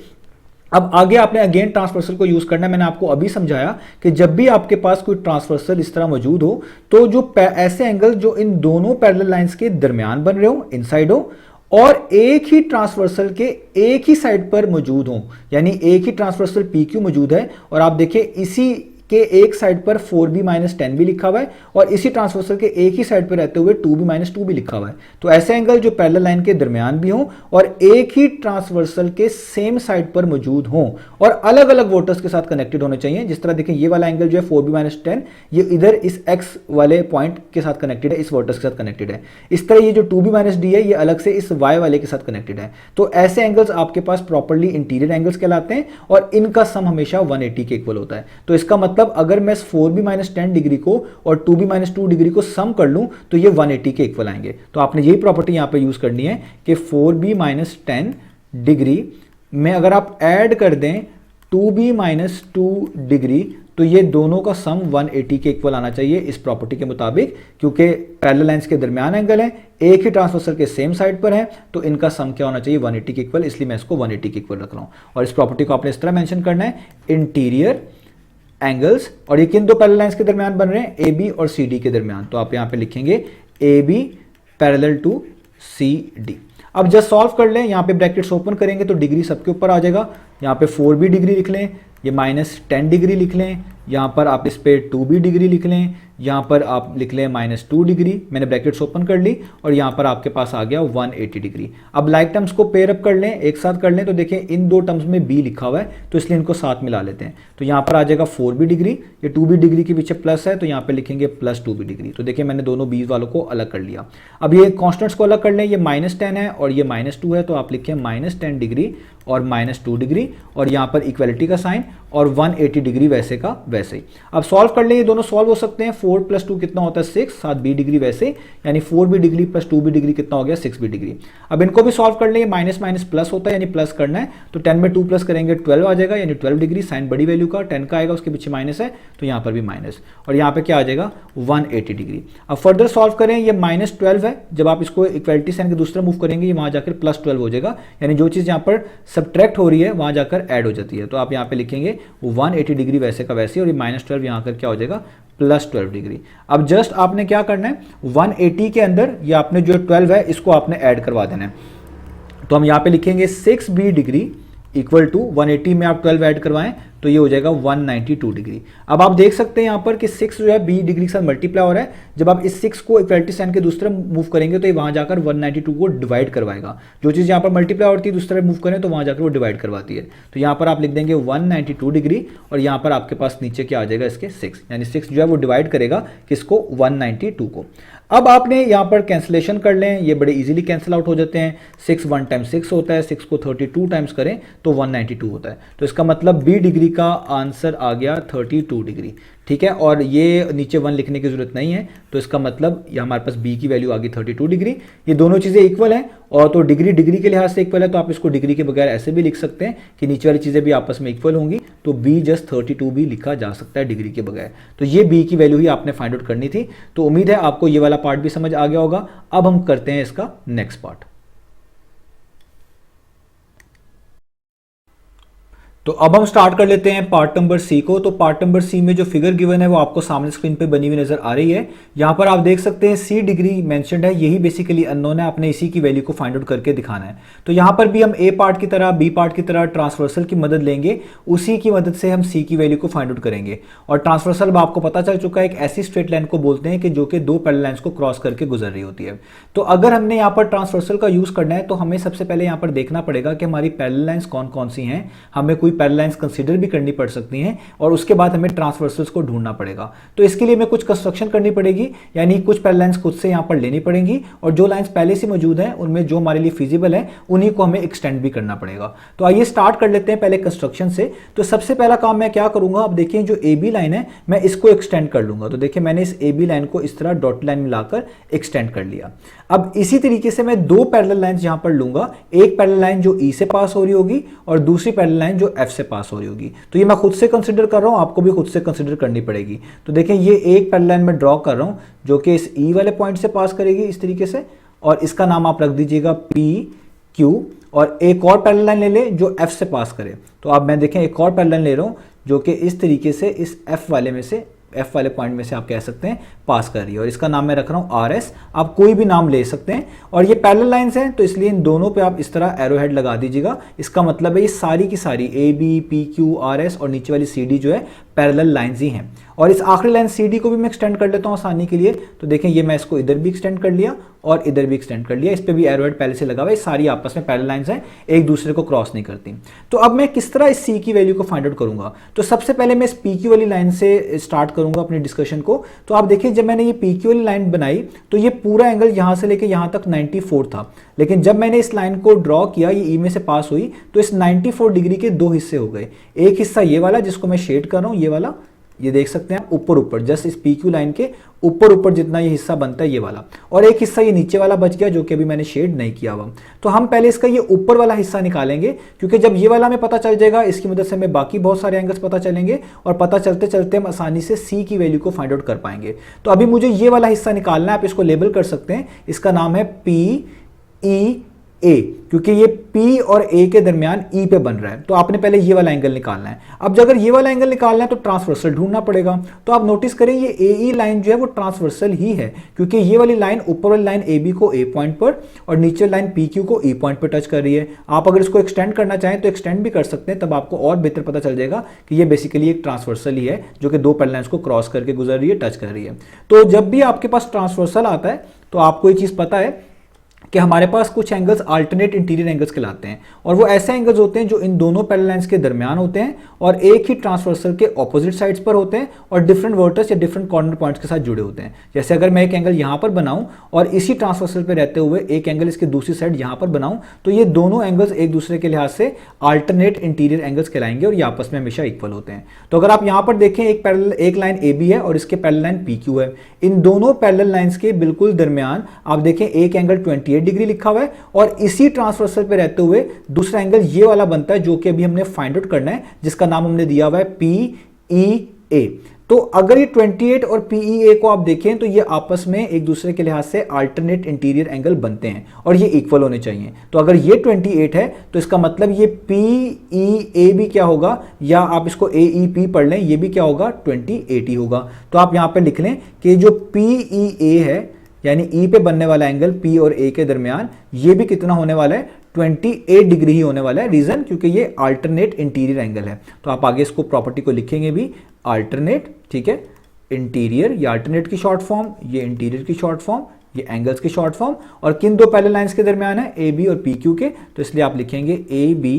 अब आगे आपने अगेन ट्रांसवर्सल को यूज करना है। मैंने आपको अभी समझाया कि जब भी आपके पास कोई ट्रांसवर्सल इस तरह मौजूद हो, तो जो ऐसे एंगल जो इन दोनों पैरेलल लाइंस के दरमियान बन रहे हो, इनसाइड हो, और एक ही ट्रांसवर्सल के एक ही साइड पर मौजूद हो, यानी एक ही ट्रांसवर्सल PQ मौजूद है, और आप देखिए इसी के एक साइड पर 4B माइनस 10 भी लिखा हुआ है, और इसी ट्रांसवर्सल के एक ही साइड पर रहते हुए 2B माइनस 2 भी लिखा हुआ है। तो ऐसे एंगल जो पैरेलल लाइन के दरमियान भी हों और एक ही ट्रांसवर्सल के सेम साइड पर मौजूद हों और अलग अलग वोटर्स के साथ कनेक्टेड होने चाहिए। जिस तरह देखिए ये वाला एंगल जो है 4B माइनस 10, ये इधर इस X वाले पॉइंट के साथ कनेक्टेड है, इस वोटर्स के साथ कनेक्टेड है। इस तरह ये जो 2B माइनस D है, ये अलग से इस Y वाले के साथ कनेक्टेड है। तो ऐसे एंगल्स आपके पास प्रॉपर्ली इंटीरियर एंगल्स कहलाते हैं, और इनका सम हमेशा 180 के इक्वल होता है। तो इसका मतलब अगर मैं 4B माइनस 10 डिग्री को और 2B माइनस 2 डिग्री को सम कर लूं तो ये 180 के इक्वल आएंगे। तो आपने यही प्रॉपर्टी यहां पे यूज करनी है कि 4B माइनस 10 डिग्री में अगर आप ऐड कर दें 2B माइनस 2 डिग्री, तो ये दोनों का सम 180 के इक्वल आना चाहिए इस प्रॉपर्टी के मुताबिक, क्योंकि पैरेलल लाइंस के दरमियान एंगल है, एक ही ट्रांसवर्सल के सेम साइड पर है, तो इनका सम क्या होना चाहिए, 180 के इक्वल। इसलिए मैं इसको 180 के इक्वल रख रहा हूं। और इस प्रॉपर्टी को आपने इस तरह मेंशन करना है, इंटीरियर एंगल्स, और ये किन दो पैरेलल लाइंस के दरमियान बन रहे हैं, AB और CD के दरमियान। तो आप यहां पे लिखेंगे AB पैरेलल टू CD। अब जस्ट सॉल्व कर लें, यहां पे ब्रैकेट्स ओपन करेंगे तो डिग्री सबके ऊपर आ जाएगा। यहां पे 4B डिग्री लिख लें, ये माइनस 10 डिग्री लिख लें, यहां पर आप इस पे 2B डिग्री लिख लें, यहां पर आप लिख लें माइनस 2 डिग्री, मैंने ब्रैकेट्स ओपन कर ली, और यहां पर आपके पास आ गया 180 डिग्री। अब लाइक टर्म्स को पेयर अप कर लें, एक साथ कर लें, तो देखें इन दो टर्म्स में B लिखा हुआ है, तो इसलिए इनको साथ मिला लेते हैं। तो यहां पर आ जाएगा 4B डिग्री, ये 2B डिग्री के पीछे प्लस है, तो यहां पर लिखेंगे प्लस 2B डिग्री। तो देखिए मैंने दोनों B वालों को अलग कर लिया। अब ये कॉन्स्टेंट्स को अलग कर लें, ये माइनस 10 है और ये माइनस 2 है, तो आप लिखें माइनस 10 डिग्री और माइनस 2 डिग्री, और यहां पर इक्वलिटी का साइन, और 180 डिग्री वैसे का वैसे ही। अब सॉल्व कर ले, ये दोनों सॉल्व हो सकते हैं। 4 प्लस 2 कितना होता है 6, 7B डिग्री वैसे, यानी 4B degree plus 2B degree कितना हो गया 6B डिग्री। अब इनको भी सॉल्व कर ले, माइनस माइनस प्लस होता है, यानी प्लस करना है, तो 10 में 2 प्लस करेंगे 12 आ जाएगा, यानी 12 डिग्री। साइन बड़ी वैल्यू का 10 का आएगा, उसके पीछे माइनस है, तो यहाँ पर भी माइनस, और यहाँ पे क्या आ जाएगा 180 डिग्री। अब फर्दर सॉल्व करें, ये माइनस 12 है, जब आप इसको इक्वलिटी साइन के दूसरा मूव करेंगे, ये वहां जाकर प्लस 12 हो जाएगा, यानी जो चीज़ यहाँ पर सब्ट्रैक्ट हो रही है वहां जाकर ऐड हो जाती है। तो आप यहाँ पे लिखेंगे 180 डिग्री वैसे का वैसे, और ये माइनस 12 यहाँ कर क्या हो जाएगा प्लस 12 डिग्री। अब जस्ट आपने क्या करना है, 180 के अंदर ये आपने जो 12 है इसको आपने ऐड करवा देना है। तो हम यहाँ पे लिखेंगे 6B डिग्री इक्वल टू 180 में आप 12 ऐड करवाएं तो ये हो जाएगा 192 डिग्री। अब आप देख सकते हैं यहाँ पर कि 6 जो है B डिग्री के साथ मल्टीप्लाई हो रहा है। जब आप इस 6 को इक्वलिटी साइन के दूसरे मूव करेंगे तो ये वहां जाकर 192 को डिवाइड करवाएगा। जो चीज़ यहाँ पर मल्टीप्लाई होती है दूसरे मूव करें तो वहां जाकर वो डिवाइड करवाती है। तो यहाँ पर आप लिख देंगे 192 डिग्री, और यहाँ पर आपके पास नीचे क्या आ जाएगा इसके 6, यानी 6 जो है वो डिवाइड करेगा किसको 192 को। अब आपने यहाँ पर कैंसिलेशन कर लें, ये बड़े इजीली कैंसिल आउट हो जाते हैं। 6 1 टाइम्स 6 होता है, 6 को 32 टाइम्स करें तो 192 होता है। तो इसका मतलब B डिग्री का आंसर आ गया 32 डिग्री, ठीक है। और ये नीचे 1 लिखने की जरूरत नहीं है, तो इसका मतलब ये हमारे पास B की वैल्यू आ गई 32 डिग्री। ये दोनों चीज़ें इक्वल हैं, और तो डिग्री डिग्री के लिहाज से इक्वल है, तो आप इसको डिग्री के बगैर ऐसे भी लिख सकते हैं कि नीचे वाली चीज़ें भी आपस में इक्वल होंगी, तो B जस्ट 32 भी लिखा जा सकता है डिग्री के बगैर। तो ये B की वैल्यू ही आपने फाइंड आउट करनी थी। तो उम्मीद है आपको ये वाला पार्ट भी समझ आ गया होगा। अब हम करते हैं इसका नेक्स्ट पार्ट। तो अब हम स्टार्ट कर लेते हैं पार्ट नंबर सी को। तो पार्ट नंबर सी में जो फिगर गिवन है वो आपको सामने स्क्रीन पे बनी हुई नजर आ रही है। यहां पर आप देख सकते हैं सी डिग्री मेंशन्ड है, यही बेसिकली अननोन है, आपने इसी की वैल्यू को फाइंड आउट करके दिखाना है। तो यहां पर भी हम ए पार्ट की तरह बी पार्ट की तरह ट्रांसवर्सल की मदद लेंगे, उसी की मदद से हम सी की वैल्यू को फाइंड आउट करेंगे। और ट्रांसवर्सल आपको पता चल चुका है एक ऐसी स्ट्रेट लाइन को बोलते हैं कि जो कि दो पैरेलल लाइंस को क्रॉस करके गुजर रही होती है। तो अगर हमने यहाँ पर ट्रांसवर्सल का यूज करना है तो हमें सबसे पहले यहाँ पर देखना पड़ेगा कि हमारी पैरेलल लाइंस कौन कौन सी हैं। हमें कोई हुई पैरेलल लाइंस कंसीडर भी करनी पड़ सकती हैं और उसके बाद हमें ट्रांसवर्सल्स को ढूंढना पड़ेगा। तो इसके लिए हमें कुछ कंस्ट्रक्शन करनी पड़ेगी, यानी कुछ पैरेलल लाइंस खुद से यहाँ पर लेनी पड़ेंगी और जो लाइंस पहले से मौजूद हैं उनमें जो हमारे लिए फिजिबल है उन्हीं को हमें एक्सटेंड भी करना पड़ेगा। तो आइए स्टार्ट कर लेते हैं पहले कंस्ट्रक्शन से। तो सबसे पहला काम मैं क्या करूंगा, अब देखिए जो ए बी लाइन है मैं इसको एक्सटेंड कर लूंगा। तो देखिए मैंने इस ए बी लाइन को इस तरह डॉट लाइन मिलाकर एक्सटेंड कर लिया। अब इसी तरीके से मैं दो पैरेलल लाइंस यहां पर लूंगा, एक पैरेलल लाइन जो ई से पास हो रही होगी और दूसरी पैरेलल लाइन जो एफ से पास हो रही होगी। तो ये मैं खुद से कंसीडर कर रहा हूं, आपको भी खुद से कंसीडर करनी पड़ेगी। तो देखिए ये एक पैरेलल लाइन मैं ड्रॉ कर रहा हूं जो कि इस ई वाले पॉइंट से पास करेगी इस तरीके से, और इसका नाम आप रख दीजिएगा पी क्यू, और एक और पैरेलल लाइन ले ले जो एफ से पास करे। तो अब मैं देखें एक और पैरेलल लाइन ले रहा हूं जो कि इस तरीके से इस एफ वाले पॉइंट में से आप कह सकते हैं पास कर रही है, और इसका नाम मैं रख रहा हूं आर एस। आप कोई भी नाम ले सकते हैं, और ये पैरेलल लाइंस हैं तो इसलिए इन दोनों पे आप इस तरह एरो हेड लगा दीजिएगा। इसका मतलब है ये सारी की सारी A B P Q R S और नीचे वाली सी डी जो है पैरेलल लाइंस ही हैं। और इस आखिरी लाइन सी डी को भी मैं एक्सटेंड कर लेता हूं आसानी के लिए। तो देखें ये मैं इसको इधर भी एक्सटेंड कर लिया और इधर भी एक्सटेंड कर लिया, इस पे भी एरो हेड पहले से लगा हुआ है। सारी आपस में पैरेलल लाइंस हैं, एक दूसरे को क्रॉस नहीं करती। तो अब मैं किस तरह इस सी की वैल्यू को फाइंड आउट करूंगा, तो सबसे पहले मैं इस पी क्यू वाली लाइन से स्टार्ट करूंगा अपनी डिस्कशन को। तो आप देखिए जब मैंने ये पी क्यू वाली लाइन बनाई तो ये पूरा एंगल यहां से लेके यहां तक 94 था, लेकिन जब मैंने इस लाइन को ड्रॉ किया, ये ई में से पास हुई, तो इस 94 डिग्री के दो हिस्से हो गए। एक हिस्सा ये वाला जिसको मैं शेड कर रहा हूं, ये वाला, ये देख सकते हैं ऊपर ऊपर, जस्ट इस पी क्यू लाइन के ऊपर ऊपर जितना ये हिस्सा बनता है ये वाला, और एक हिस्सा ये नीचे वाला बच गया जो कि अभी मैंने शेड नहीं किया हुआ। तो हम पहले इसका ये ऊपर वाला हिस्सा निकालेंगे, क्योंकि जब ये वाला हमें पता चल जाएगा इसकी मदद से हमें बाकी बहुत सारे एंगल्स पता चलेंगे, और पता चलते चलते हम आसानी से सी की वैल्यू को फाइंड आउट कर पाएंगे। तो अभी मुझे ये वाला हिस्सा निकालना है, आप इसको लेबल कर सकते हैं, इसका नाम है पी ई ए, क्योंकि ये P और A के दरमियान E पे बन रहा है। तो आपने पहले ये वाला एंगल निकालना है। अब अगर ये वाला एंगल निकालना है तो ट्रांसवर्सल ढूंढना पड़ेगा। तो आप नोटिस करें ये AE लाइन जो है वो ट्रांसवर्सल ही है, क्योंकि ये वाली लाइन ऊपर वाली लाइन AB को A पॉइंट पर और नीचे लाइन PQ को E पॉइंट पर टच कर रही है। आप अगर इसको एक्सटेंड करना चाहें तो एक्सटेंड भी कर सकते हैं, तब आपको और बेहतर पता चल जाएगा कि ये बेसिकली एक ट्रांसवर्सल ही है जो कि दो पैरेलल लाइंस को क्रॉस करके गुजर रही है, टच कर रही है। तो जब भी आपके पास ट्रांसवर्सल आता है तो आपको ये चीज पता है कि हमारे पास कुछ एंगल्स अल्टरनेट इंटीरियर एंगल्स कहलाते हैं, और वो ऐसे एंगल्स होते हैं जो इन दोनों पैरेलल लाइंस के दरमियान होते हैं और एक ही ट्रांसवर्सल के ऑपोजिट साइड्स पर होते हैं और डिफरेंट वर्टर्स या डिफरेंट कॉर्नर पॉइंट्स के साथ जुड़े होते हैं। जैसे अगर मैं एक एंगल यहाँ पर बनाऊं और इसी ट्रांसवर्सल पर रहते हुए एक एंगल इसके दूसरी साइड यहाँ पर बनाऊं, तो ये दोनों एंगल्स एक दूसरे के लिहाज से अल्टरनेट इंटीरियर एंगल्स कहलाएंगे और ये आपस में हमेशा इक्वल होते हैं। तो अगर आप यहाँ पर देखें एक लाइन ए बी है और इसके पैरेलल लाइन पी क्यू है, इन दोनों पैरेलल लाइंस के बिल्कुल दरमियान आप देखें एक एंगल 28 डिग्री लिखा हुआ है, और इसी ट्रांसवर्सल पे रहते हुए दूसरा एंगल ये वाला बनता है जो कि अभी हमने फाइंड आउट करना है, जिसका नाम हमने दिया हुआ है पी ई ए। तो अगर ये 28 और PEA को आप देखें तो ये आपस में एक दूसरे के लिहाज से अल्टरनेट इंटीरियर एंगल बनते हैं और ये इक्वल होने चाहिए। तो अगर ये 28 है तो इसका मतलब ये PEA भी क्या होगा, या आप इसको AEP पढ़ लें, ये भी क्या होगा 28 ही होगा। तो आप यहां पे लिख लें कि जो PEA है यानी E पे बनने वाला एंगल P और A के दरमियान, ये भी कितना होने वाला है 28 डिग्री ही होने वाला है। रीजन क्योंकि ये अल्टरनेट इंटीरियर एंगल है। तो आप आगे इसको प्रॉपर्टी को लिखेंगे भी अल्टरनेट, ठीक है, इंटीरियर, ये अल्टरनेट की शॉर्ट फॉर्म, ये इंटीरियर की शॉर्ट फॉर्म, ये एंगल्स की शॉर्ट फॉर्म, और किन दो पैरेलल लाइंस के दरमियान है AB और PQ के, तो इसलिए आप लिखेंगे AB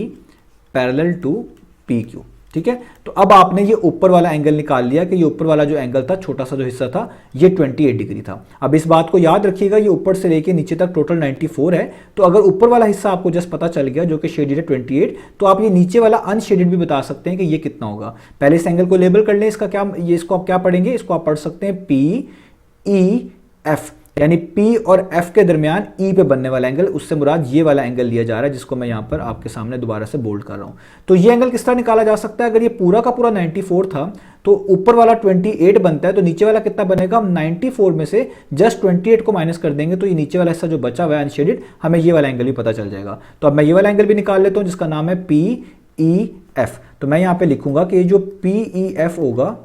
पैरेलल टू PQ, ठीक है। तो अब आपने ये ऊपर वाला एंगल निकाल लिया कि ये ऊपर वाला जो एंगल था, छोटा सा जो हिस्सा था, ये 28 डिग्री था। अब इस बात को याद रखिएगा, ये ऊपर से लेके नीचे तक टोटल 94 है। तो अगर ऊपर वाला हिस्सा आपको जस्ट पता चल गया जो कि शेडेड है 28, तो आप ये नीचे वाला अनशेडेड भी बता सकते हैं कि ये कितना होगा। पहले इस एंगल को लेबल कर लें, इसका क्या, ये इसको आप क्या पढ़ेंगे, इसको आप पढ़ सकते हैं PEF, यानी P और F के दरमियान E पे बनने वाला एंगल, उससे मुराद ये वाला एंगल लिया जा रहा है जिसको मैं यहां पर आपके सामने दोबारा से बोल्ड कर रहा हूं। तो ये एंगल किस तरह निकाला जा सकता है, अगर ये पूरा का पूरा 94 था तो ऊपर वाला 28 बनता है, तो नीचे वाला कितना बनेगा, हम 94 में से जस्ट 28 को माइनस कर देंगे, तो ये नीचे वाला हिस्सा जो बचा हुआ है अनशेडेड, हमें ये वाला एंगल भी पता चल जाएगा। तो अब मैं ये वाला एंगल भी निकाल लेता हूं जिसका नाम है PEF। तो मैं यहां पर लिखूंगा कि जो PEF होगा,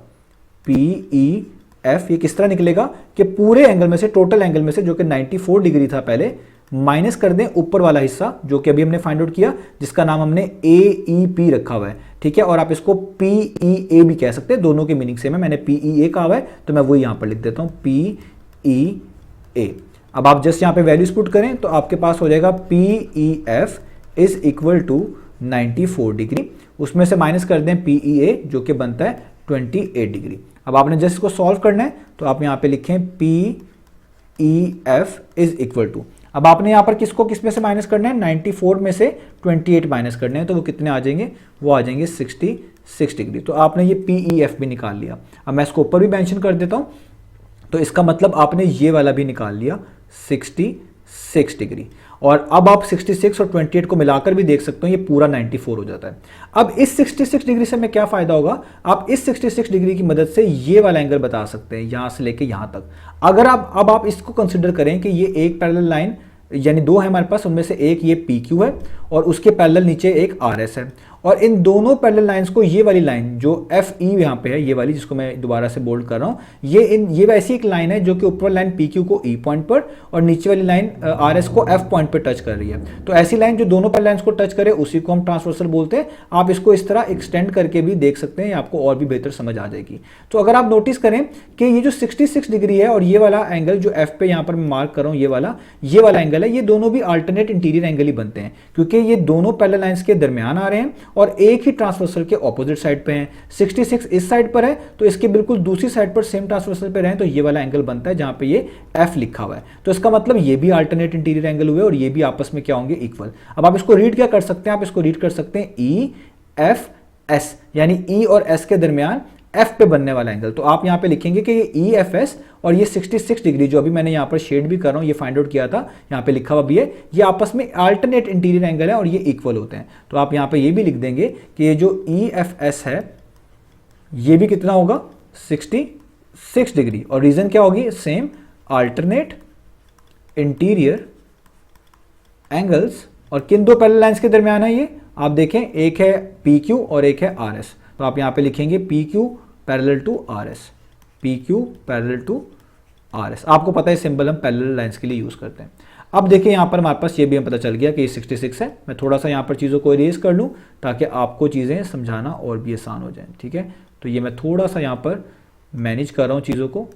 PEF ये किस तरह निकलेगा कि पूरे एंगल में से, टोटल एंगल में से जो कि 94 डिग्री था पहले, माइनस कर दें ऊपर वाला हिस्सा जो कि अभी हमने फाइंड आउट किया, जिसका नाम हमने AEP रखा हुआ है, ठीक है, और आप इसको PEA भी कह सकते हैं, दोनों के मीनिंग सेम है। मैंने PEA कहा हुआ है तो मैं वही यहां पर लिख देता हूं PEA। अब आप जस्ट यहां पे वैल्यूज पुट करें तो आपके पास हो जाएगा PEF is equal to 94 degree, उसमें से माइनस कर दें PEA जो कि बनता है 28 डिग्री। अब आपने जस्ट इसको सॉल्व करना है तो आप यहाँ पे लिखें PEF इज इक्वल टू, अब आपने यहाँ पर किसको किस में से माइनस करना है, 94 में से 28 माइनस करने हैं, तो वो कितने आ जाएंगे, वो आ जाएंगे 66 डिग्री। तो आपने ये PEF भी निकाल लिया। अब मैं इसको ऊपर भी मेंशन कर देता हूँ, तो इसका मतलब आपने ये वाला भी निकाल लिया 66 डिग्री। और अब आप 66 और 28 को मिलाकर भी देख सकते हो, ये पूरा 94 हो जाता है। अब इस 66 डिग्री से हमें क्या फायदा होगा, आप इस 66 डिग्री की मदद से ये वाला एंगल बता सकते हैं, यहां से लेके यहां तक। अगर आप इसको कंसिडर करें कि ये एक पैरेलल लाइन, यानी दो है हमारे पास, उनमें से एक ये PQ है और उसके पैरेलल नीचे एक RS है, और इन दोनों पैरेलल लाइंस को ये वाली लाइन जो FE यहाँ पे है, ये वाली जिसको मैं दोबारा से बोल्ड कर रहा हूँ, ये वैसी एक लाइन है जो कि ऊपर लाइन PQ को E पॉइंट पर और नीचे वाली लाइन RS को F पॉइंट पर टच कर रही है। तो ऐसी लाइन जो दोनों पैरेलल लाइंस को टच करे उसी को हम ट्रांसवर्सल बोलते हैं। आप इसको इस तरह एक्सटेंड करके भी देख सकते हैं, आपको और भी बेहतर समझ आ जाएगी। तो अगर आप नोटिस करें कि ये जो 66 डिग्री है और ये वाला एंगल जो F पे यहाँ पर मैं मार्क कर रहा हूँ, ये वाला एंगल है, ये दोनों भी अल्टरनेट इंटीरियर एंगल ही बनते हैं, क्योंकि ये दोनों पैरेलल लाइंस के दरमियान आ रहे हैं और एक ही ट्रांसवर्सल के ऑपोजिट साइड पे हैं। 66 इस साइड पर है तो इसके बिल्कुल दूसरी साइड पर सेम ट्रांसवर्सल पे रहें तो ये वाला एंगल बनता है जहां पे ये F लिखा हुआ है। तो इसका मतलब ये भी अल्टरनेट इंटीरियर एंगल हुए और ये भी आपस में क्या होंगे, इक्वल। अब आप इसको रीड क्या कर सकते हैं, आप इसको रीड कर सकते हैं EFS, यानी E और S के दरमियान F पे बनने वाला एंगल। तो आप यहाँ पे लिखेंगे कि ये EFS और ये 66 डिग्री जो अभी मैंने यहाँ पर शेड भी कर रहा हूँ, ये फाइंड आउट किया था, यहाँ पे लिखा हुआ भी है, ये आपस में अल्टरनेट इंटीरियर एंगल है और ये इक्वल होते हैं। तो आप यहाँ पे ये भी लिख देंगे कि ये जो EFS है ये भी कितना होगा, 66 डिग्री। और रीजन क्या होगी, सेम अल्टरनेट इंटीरियर एंगल्स। और किन दो पैरेलल लाइंस के दरमियान है ये, आप देखें, एक है PQ और एक है RS। तो आप यहाँ पे लिखेंगे PQ parallel to RS, PQ parallel to RS। आपको पता है सिंबल हम पैरेलल लाइंस के लिए यूज करते हैं। अब देखिए यहाँ पर हमारे पास ये भी हमें पता चल गया कि ये 66 है। मैं थोड़ा सा यहाँ पर चीज़ों को इरेज कर लूँ ताकि आपको चीज़ें समझाना और भी आसान हो जाए, ठीक है। तो ये मैं थोड़ा सा यहाँ पर मैनेज कर रहा हूँ चीज़ों को।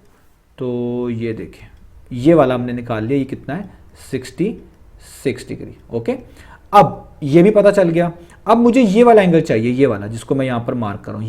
तो ये देखें, ये वाला हमने निकाल लिया, ये कितना है, 66 डिग्री। ओके, अब ये भी पता चल गया। अब मुझे ये वाला एंगल चाहिए, ये वाला जिसको मैं यहाँ पर मार्क कर रहा हूँ,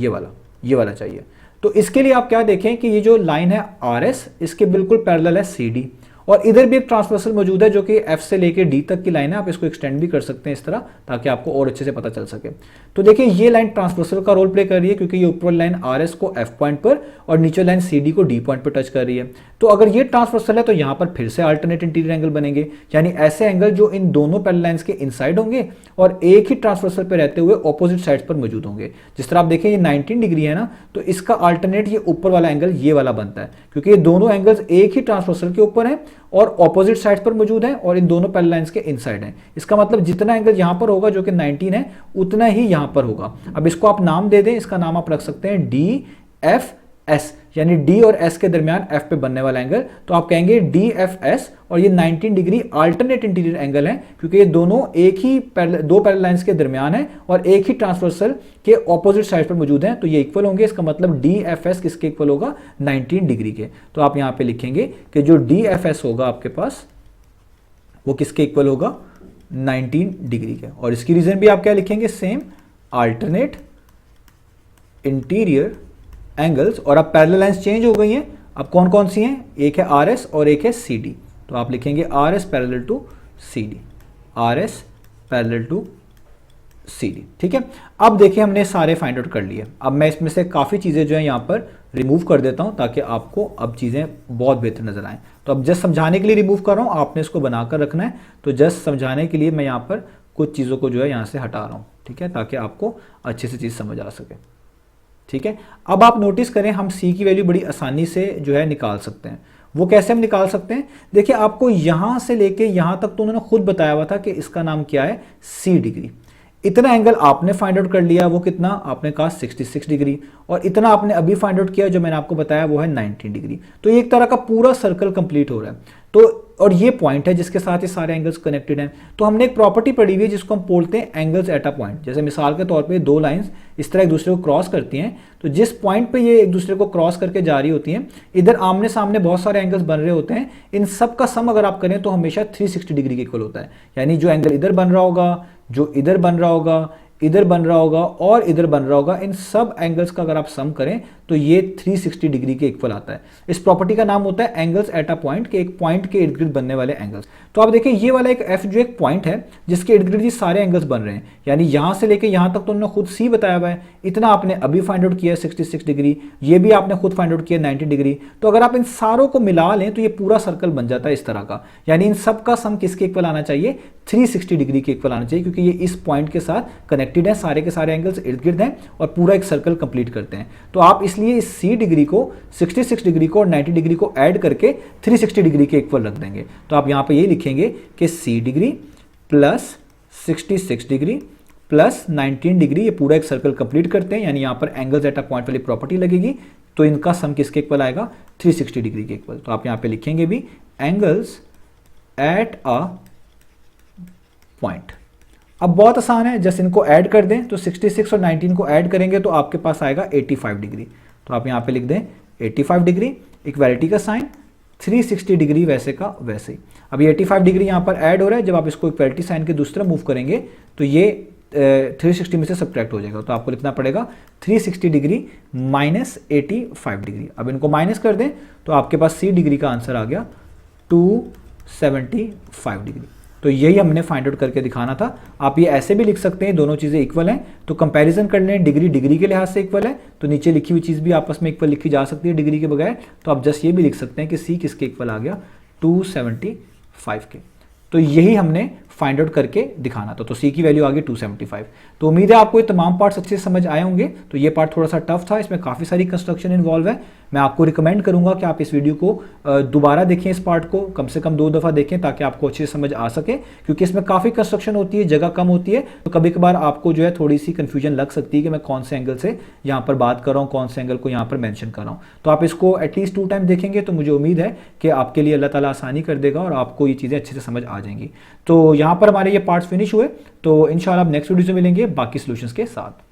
ये वाला चाहिए। तो इसके लिए आप क्या देखें कि ये जो लाइन है RS, इसके बिल्कुल पैरेलल है CD, और इधर भी एक ट्रांसवर्सल मौजूद है जो कि F से लेके D तक की लाइन है। आप इसको एक्सटेंड भी कर सकते हैं इस तरह ताकि आपको और अच्छे से पता चल सके। तो देखिए ये लाइन ट्रांसवर्सल का रोल प्ले कर रही है क्योंकि ये ऊपर लाइन RS को F पॉइंट पर और नीचे लाइन CD को D पॉइंट पर टच कर रही है। तो अगर ये ट्रांसवर्सल है तो यहाँ पर फिर से अल्टरनेट इंटीरियर एंगल बनेंगे, यानी ऐसे एंगल जो इन दोनों पैरेलल लाइंस के इनसाइड होंगे और एक ही ट्रांसवर्सल पे रहते हुए ऑपोजिट साइड्स पर मौजूद होंगे। जिस तरह आप देखें ये 19 डिग्री है ना, तो इसका अल्टरनेट ये ऊपर वाला एंगल ये वाला बनता है क्योंकि ये दोनों एंगल्स एक ही ट्रांसवर्सल के ऊपर हैं और ऑपोजिट साइड्स पर मौजूद है और इन दोनों पैरेलल लाइंस के इनसाइड हैं। इसका मतलब जितना एंगल यहाँ पर होगा जो कि 19 है उतना ही यहाँ पर होगा। अब इसको आप नाम दे दें, इसका नाम आप रख सकते हैं DFS, यानी D और S के दरमियान F पे बनने वाला एंगल। तो आप कहेंगे DFS और ये 19 डिग्री अल्टरनेट इंटीरियर एंगल है क्योंकि ये दोनों एक ही दो पैरेलल लाइंस के दरमियान है और एक ही ट्रांसवर्सल के ऑपोजिट साइड पर मौजूद हैं, तो ये इक्वल होंगे। इसका मतलब DFS किसके इक्वल होगा, 19 डिग्री के। तो आप यहाँ पे लिखेंगे कि जो DFS होगा आपके पास वो किसके इक्वल होगा, 19 डिग्री के। और इसकी रीजन भी आप क्या लिखेंगे, सेम अल्टरनेट इंटीरियर एंगल्स। और अब पैरेलल लाइंस चेंज हो गई हैं, अब कौन कौन सी हैं, एक है RS और एक है CD। तो आप लिखेंगे RS parallel to CD, RS parallel to CD, ठीक है। अब देखिए हमने सारे फाइंड आउट कर लिए। अब मैं इसमें से काफ़ी चीज़ें जो है यहाँ पर रिमूव कर देता हूँ ताकि आपको अब चीज़ें बहुत बेहतर नजर आएँ। तो अब जस्ट समझाने के लिए रिमूव कर रहा हूँ, आपने इसको बनाकर रखना है। तो जस्ट समझाने के लिए मैं यहाँ पर कुछ चीज़ों को जो है यहाँ से हटा रहा हूँ, ठीक है, ताकि आपको अच्छे से चीज़ समझ आ सके, ठीक है। अब आप नोटिस करें हम C की वैल्यू बड़ी आसानी से जो है निकाल सकते हैं। वो कैसे हम निकाल सकते हैं, देखिए आपको यहां से लेके यहां तक तो उन्होंने खुद बताया हुआ था कि इसका नाम क्या है, C डिग्री। इतना एंगल आपने फाइंड आउट कर लिया, वो कितना, आपने कहा 66 डिग्री, और इतना आपने अभी फाइंड आउट किया जो मैंने आपको बताया वो है 19 डिग्री। तो ये एक तरह का पूरा सर्कल कंप्लीट हो रहा है। तो और ये पॉइंट है जिसके साथ ये सारे एंगल्स कनेक्टेड हैं। तो हमने एक प्रॉपर्टी पढ़ी हुई है जिसको हम बोलते हैं एंगल्स एट अ पॉइंट। जैसे मिसाल के तौर पे दो लाइंस इस तरह एक दूसरे को क्रॉस करती हैं, तो जिस पॉइंट पे ये एक दूसरे को क्रॉस करके जा रही होती हैं, इधर आमने सामने बहुत सारे एंगल्स बन रहे होते हैं। इन सब का सम अगर आप करें तो हमेशा 360 डिग्री के इक्वल होता है। यानी जो एंगल इधर बन रहा होगा, जो इधर बन रहा होगा, इधर बन रहा होगा और इधर बन रहा होगा, इन सब एंगल्स का अगर आप सम करें तो ये 360 डिग्री के इक्वल आता है। इस प्रॉपर्टी का नाम होता है एंगल्स एट अ पॉइंट, के एक पॉइंट के इर्द गिर्द बनने वाले एंगल्स। तो आप देखें ये वाला एक एफ जो एक पॉइंट है जिसके इर्द गिर्द ये सारे एंगल्स बन रहे हैं, यानी यहां से लेके यहां तक तो उन्होंने खुद सी बताया हुआ है, इतना आपने अभी फाइंड आउट किया 66 डिग्री, ये भी आपने खुद फाइंड आउट किया 90 डिग्री। तो अगर आप इन सारों को मिला लें तो ये पूरा सर्कल बन जाता है इस तरह का। यानी इन सब का सम किसके इक्वल आना चाहिए? 360 डिग्री के इक्वल आना चाहिए, क्योंकि ये इस पॉइंट के साथ कनेक्टेड है, सारे के सारे एंगल्स इर्द गिर्द हैं और पूरा एक सर्कल कंप्लीट करते हैं। तो आप इसलिए इस सी डिग्री को, 66 डिग्री को और 90 डिग्री को ऐड करके 360 डिग्री के इक्वल रख देंगे। तो आप यहां पे ये लिखेंगे कि C degree plus 66 degree plus 19 degree, ये पूरा एक सर्कल कंप्लीट करते हैं। यानी यहां पर एंगल्स एट अ पॉइंट वाली प्रॉपर्टी लगेगी, तो इनका सम किसके इक्वल आएगा? 360 डिग्री के इक्वल। तो आप यहां पे लिखेंगे भी एंगल्स एट अ पॉइंट। अब बहुत आसान है, जस्ट इनको ऐड कर दें, तो 66 और 19 को ऐड करेंगे तो आपके पास आएगा 85 डिग्री। तो आप यहां पे लिख दें 85 डिग्री, इक्वालिटी का साइन, 360 डिग्री वैसे का वैसे ही। अब ये 85 डिग्री यहां पर ऐड हो रहा है, जब आप इसको इक्वालिटी साइन के दूसरा मूव करेंगे तो ये 360 में से सब्ट्रैक्ट हो जाएगा। तो आपको लिखना पड़ेगा 360 डिग्री माइनस 85 डिग्री। अब इनको माइनस कर दें तो आपके पास सी डिग्री का आंसर आ गया 275 डिग्री। तो यही हमने फाइंड आउट करके दिखाना था। आप ये ऐसे भी लिख सकते हैं, दोनों चीज़ें इक्वल हैं तो कंपैरिजन कर लें, डिग्री डिग्री के लिहाज से इक्वल है तो नीचे लिखी हुई चीज़ भी आपस में इक्वल लिखी जा सकती है डिग्री के बगैर। तो आप जस्ट ये भी लिख सकते हैं कि सी किसके इक्वल आ गया? 275 के। तो यही हमने फाइंड आउट करके दिखाना था। तो सी की वैल्यू आ गई 275। तो उम्मीद है आपको ये तमाम पार्ट्स अच्छे से समझ आए होंगे। तो ये पार्ट थोड़ा सा टफ था, इसमें काफ़ी सारी कंस्ट्रक्शन इन्वॉल्व है। मैं आपको रिकमेंड करूंगा कि आप इस वीडियो को दोबारा देखें, इस पार्ट को कम से कम 2 दफ़ा देखें ताकि आपको अच्छे से समझ आ सके, क्योंकि इसमें काफ़ी कंस्ट्रक्शन होती है, जगह कम होती है, तो कभी कभार आपको जो है थोड़ी सी कन्फ्यूजन लग सकती है कि मैं कौन से एंगल से यहाँ पर बात कर रहा हूँ, कौन से एंगल को यहाँ पर मेंशन कर रहा हूँ। तो आप इसको एटलीस्ट 2 टाइम देखेंगे तो मुझे उम्मीद है कि आपके लिए अल्लाह ताला आसानी कर देगा और आपको ये चीज़ें अच्छे से समझ आ जाएंगी। तो यहाँ पर हमारे ये पार्ट्स फिनिश हुए, तो इंशाल्लाह अब नेक्स्ट वीडियो से मिलेंगे बाकी सॉल्यूशंस के साथ।